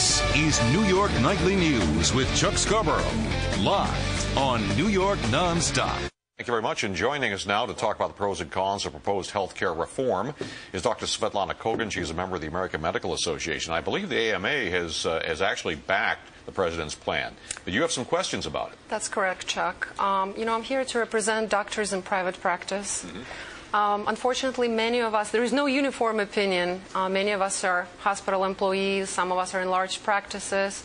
This is New York Nightly News with Chuck Scarborough, live on New York Nonstop. Thank you very much. And joining us now to talk about the pros and cons of proposed health care reform is Dr. Svetlana Kogan. She's a member of the American Medical Association. I believe the AMA has actually backed the president's plan. But you have some questions about it. That's correct, Chuck. I'm here to represent doctors in private practice. Unfortunately, many of us, there is no uniform opinion. Many of us are hospital employees. Some of us are in large practices,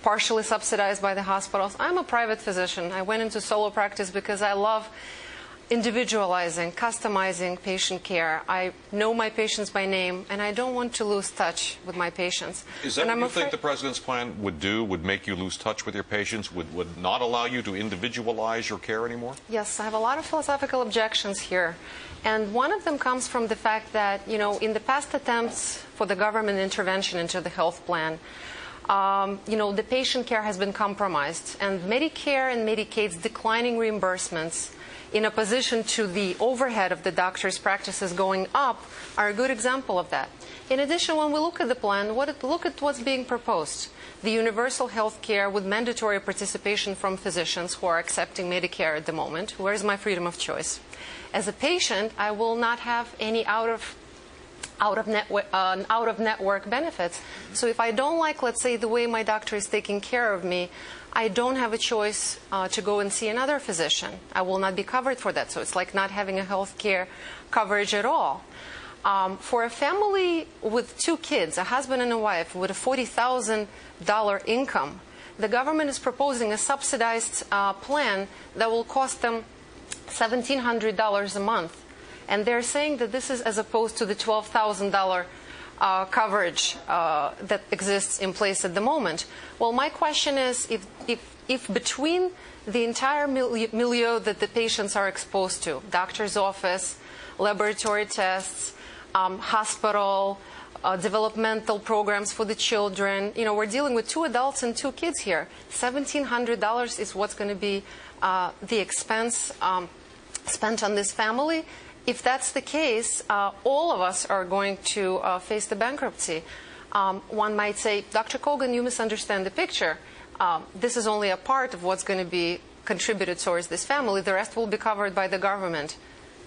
partially subsidized by the hospitals. I'm a private physician. I went into solo practice because I love individualizing, customizing patient care. I know my patients by name, and I don't want to lose touch with my patients. Is that what you think the president's plan would do, would make you lose touch with your patients, would not allow you to individualize your care anymore? Yes, I have a lot of philosophical objections here. And one of them comes from the fact that, in the past attempts for the government intervention into the health plan, the patient care has been compromised. And Medicare and Medicaid's declining reimbursements in opposition to the overhead of the doctor's practices going up are a good example of that. In addition, when we look at the plan, look at what's being proposed. The universal health care with mandatory participation from physicians who are accepting Medicare at the moment. Where's my freedom of choice? As a patient, I will not have any out-of-network benefits. So if I don't like, let's say, the way my doctor is taking care of me, I don't have a choice to go and see another physician. I will not be covered for that. So it's like not having a health care coverage at all. For a family with 2 kids, a husband and a wife with a $40,000 income, the government is proposing a subsidized plan that will cost them $1,700 a month. And they're saying that this is as opposed to the $12,000 coverage that exists in place at the moment. Well, my question is, if between the entire milieu that the patients are exposed to, doctor's office, laboratory tests, hospital, developmental programs for the children, we're dealing with 2 adults and 2 kids here. $1,700 is what's going to be the expense spent on this family. If that's the case, all of us are going to face the bankruptcy. One might say, Dr. Kogan, you misunderstand the picture. This is only a part of what's going to be contributed towards this family. The rest will be covered by the government.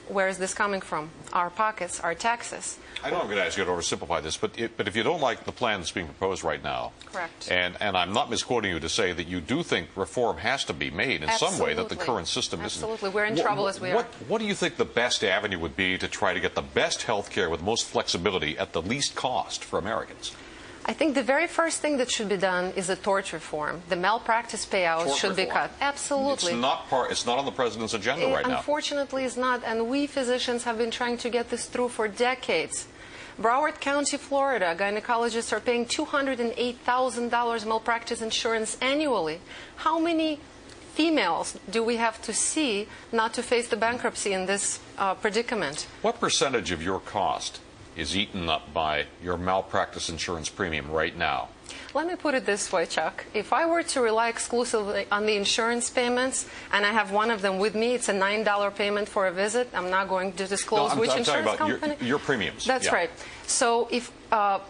Where is this coming from? Our pockets, our taxes. I know I'm going to ask you to oversimplify this, but if you don't like the plan that's being proposed right now, correct, and I'm not misquoting you to say that you do think reform has to be made in some way, that the current system isn't. Absolutely. We're in trouble as we are. What do you think the best avenue would be to try to get the best health care with most flexibility at the least cost for Americans? I think the very first thing that should be done is a tort reform. The malpractice payouts should be cut. Absolutely. It's not on the president's agenda right now. Unfortunately, it's not. And we physicians have been trying to get this through for decades. Broward County, Florida, gynecologists are paying $208,000 malpractice insurance annually. How many females do we have to see not to face the bankruptcy in this predicament? What percentage of your cost is eaten up by your malpractice insurance premium right now? Let me put it this way, Chuck. If I were to rely exclusively on the insurance payments, and I have one of them with me, it's a $9 payment for a visit. I'm not going to disclose which insurance company. Your premiums. That's right. So if I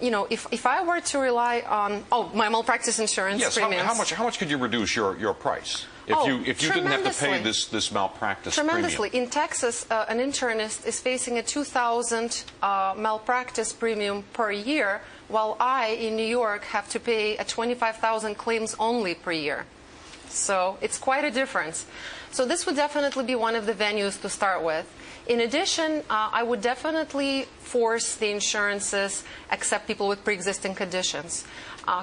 were to rely on my malpractice insurance premiums. How much could you reduce your price if you didn't have to pay this malpractice tremendously. premium? In Texas, an internist is facing a $2,000 malpractice premium per year, while I, in New York, have to pay a $25,000 claims only per year. So it's quite a difference. So this would definitely be one of the venues to start with. In addition, I would definitely force the insurances accept people with pre-existing conditions.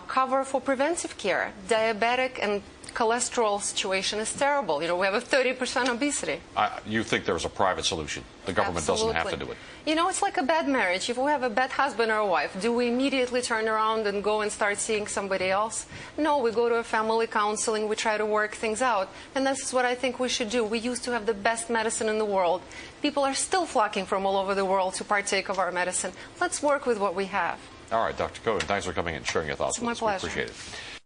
Cover for preventive care. Diabetic and cholesterol situation is terrible. We have a 30% obesity. You think there's a private solution? The government doesn't have to do it. It's like a bad marriage. If we have a bad husband or wife, do we immediately turn around and go and start seeing somebody else? No, we go to a family counseling, we try to work things out. And this is what I think we should do. We used to have the best medicine in the world. People are still flocking from all over the world to partake of our medicine. Let's work with what we have. All right, Dr. Kogan, thanks for coming in and sharing your thoughts with us. It's my pleasure. We appreciate it.